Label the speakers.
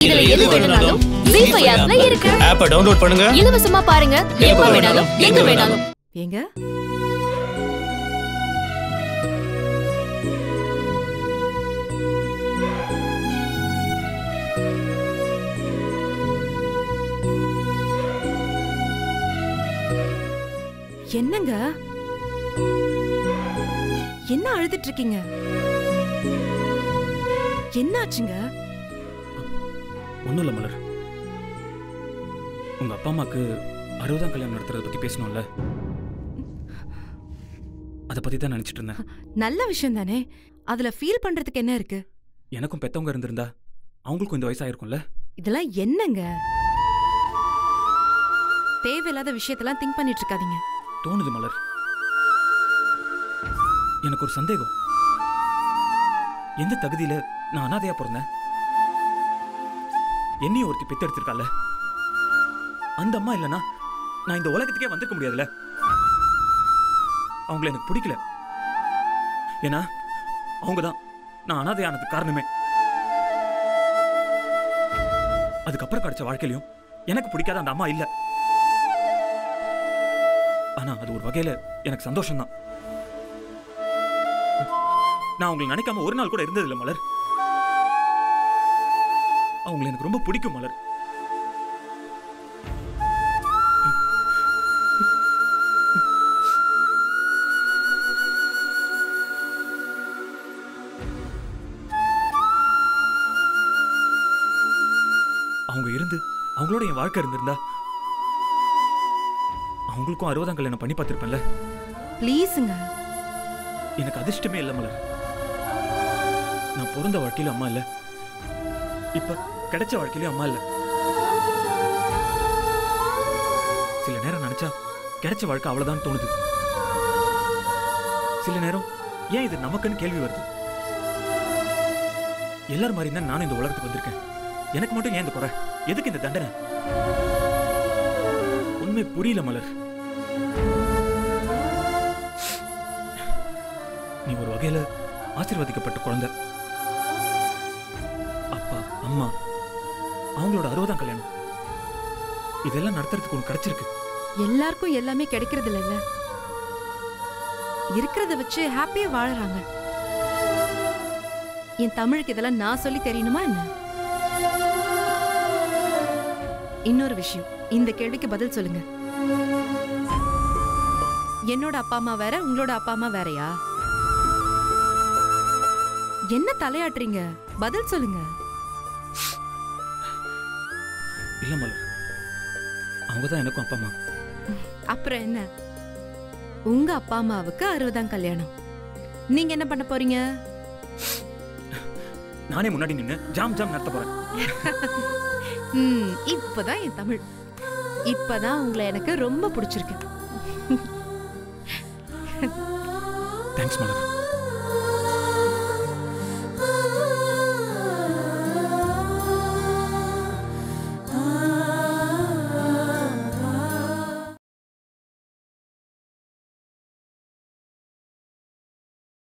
Speaker 1: இதுல எது வேணும்னாலும் ஜீ5 ஆப்ல இருக்கு.
Speaker 2: ஆப்பை டவுன்லோட் பண்ணுங்க.
Speaker 1: இலவசமா பாருங்க. எப்ப வேணாலும் எங்க வேணாலும்.
Speaker 3: ஏங்க என்னங்க என்ன அழுதுட்டு இருக்கீங்க? என்னாச்சுங்க?
Speaker 4: ஒன்றும் இல்லை மலர், உங்க அப்பா அம்மாக்கு 60ஆம் கல்யாணம் நடத்துறதை பத்தி பேசணும்ல, அதை பத்தி தான் நினைச்சிட்டு இருந்தேன்.
Speaker 3: நல்ல விஷயம் தானே, அதுல ஃபீல் பண்றதுக்கு என்ன இருக்கு?
Speaker 4: எனக்கும் பெத்தவங்க இருந்திருந்தா அவங்களுக்கும் இந்த வயசாயிருக்கும்ல.
Speaker 3: இதெல்லாம் என்னங்க தேவையில்லாத விஷயத்தெல்லாம் திங்க் பண்ணிட்டு இருக்காதீங்க.
Speaker 4: தோணுது மலர், எனக்கு ஒரு சந்தேகம். எந்த தகுதியில நான் அனாதையா பிறந்தேன்? என்னையும் ஒருத்தி பெத்தெடுத்திருக்கால, அந்த அம்மா இல்லைன்னா நான் இந்த உலகத்துக்கே வந்திருக்க முடியாதுல்ல. அவங்கள எனக்கு பிடிக்கல, ஏன்னா அவங்கதான் நான் அனாதையானதுக்கு காரணமே. அதுக்கப்புறம் கிடைச்ச வாழ்க்கையிலையும் எனக்கு பிடிக்காத அந்த அம்மா இல்ல. ஆனா அது ஒரு வகையில எனக்கு சந்தோஷம் தான். நான் அவங்களை நினைக்காம ஒரு நாள் கூட இருந்ததில்லை மலர். அவங்களை எனக்கு ரொம்ப பிடிக்கும் மலர். அவங்க இருந்து அவங்களோட என் வாழ்க்கை இருந்திருந்தா அவங்களுக்கும் 60ஆம் கல்யாணம் பண்ணி பார்த்திருப்பேன்ல.
Speaker 3: ப்ளீஸுங்க.
Speaker 4: எனக்கு அதிர்ஷ்டமே இல்லை மலர். நான் பிறந்த வாழ்க்கையில அம்மா இல்ல, இப்ப கிடைச்ச வாழ்க்கையிலும் அம்மா இல்ல. சில நேரம் நினைச்சா கிடைச்ச வாழ்க்கை அவ்வளவுதான் தோணுது. சில நேரம் ஏன் இது நமக்குன்னு கேள்வி வருது. எல்லாரும் மாதிரி தான் நானும் இந்த உலகத்துக்கு வந்திருக்கேன். எனக்கு மட்டும் ஏன் இந்த குறை? எதுக்கு இந்த தண்டனை? உண்மை புரியல மலர். நீ ஒரு வகையில ஆசீர்வதிக்கப்பட்ட குழந்தை. அப்பா அம்மா அவங்களோட 60ஆம் கல்யாணம் இதெல்லாம் நடத்துறதுக்கு உனக்கு கிடைச்சிருக்கு.
Speaker 3: எல்லாருக்கும் எல்லாமே கிடைக்கிறது இல்ல, இருக்கிறத வச்சு ஹாப்பியா வாழறாங்க. என் தமிழுக்கு இதெல்லாம் நான் சொல்லி தெரியணுமா என்ன? இன்னொரு விஷயம், இந்த கேள்விக்கு பதில் சொல்லுங்க. என்னோட அப்பா அம்மா வேற, உங்களோட அப்பா அம்மா வேறயா? என்ன தலையாட்டுறீங்க? பதில் சொல்லுங்க.
Speaker 4: இல்ல மலர், அவங்கதான் எனக்கும் அப்பா அம்மா.
Speaker 3: அப்புறம் என்ன, உங்க அப்பா அம்மாவுக்கு 60ஆம் கல்யாணம், நீங்க என்ன பண்ண போறீங்க?
Speaker 4: நானே முன்னாடி நின்னு ஜாம் ஜாம் நடத்த போறேன்.
Speaker 3: இப்பதான் என் தமிழ், இப்பதான் உங்களை எனக்கு ரொம்ப பிடிச்சிருக்கு.
Speaker 4: தேங்க்ஸ் மலர்.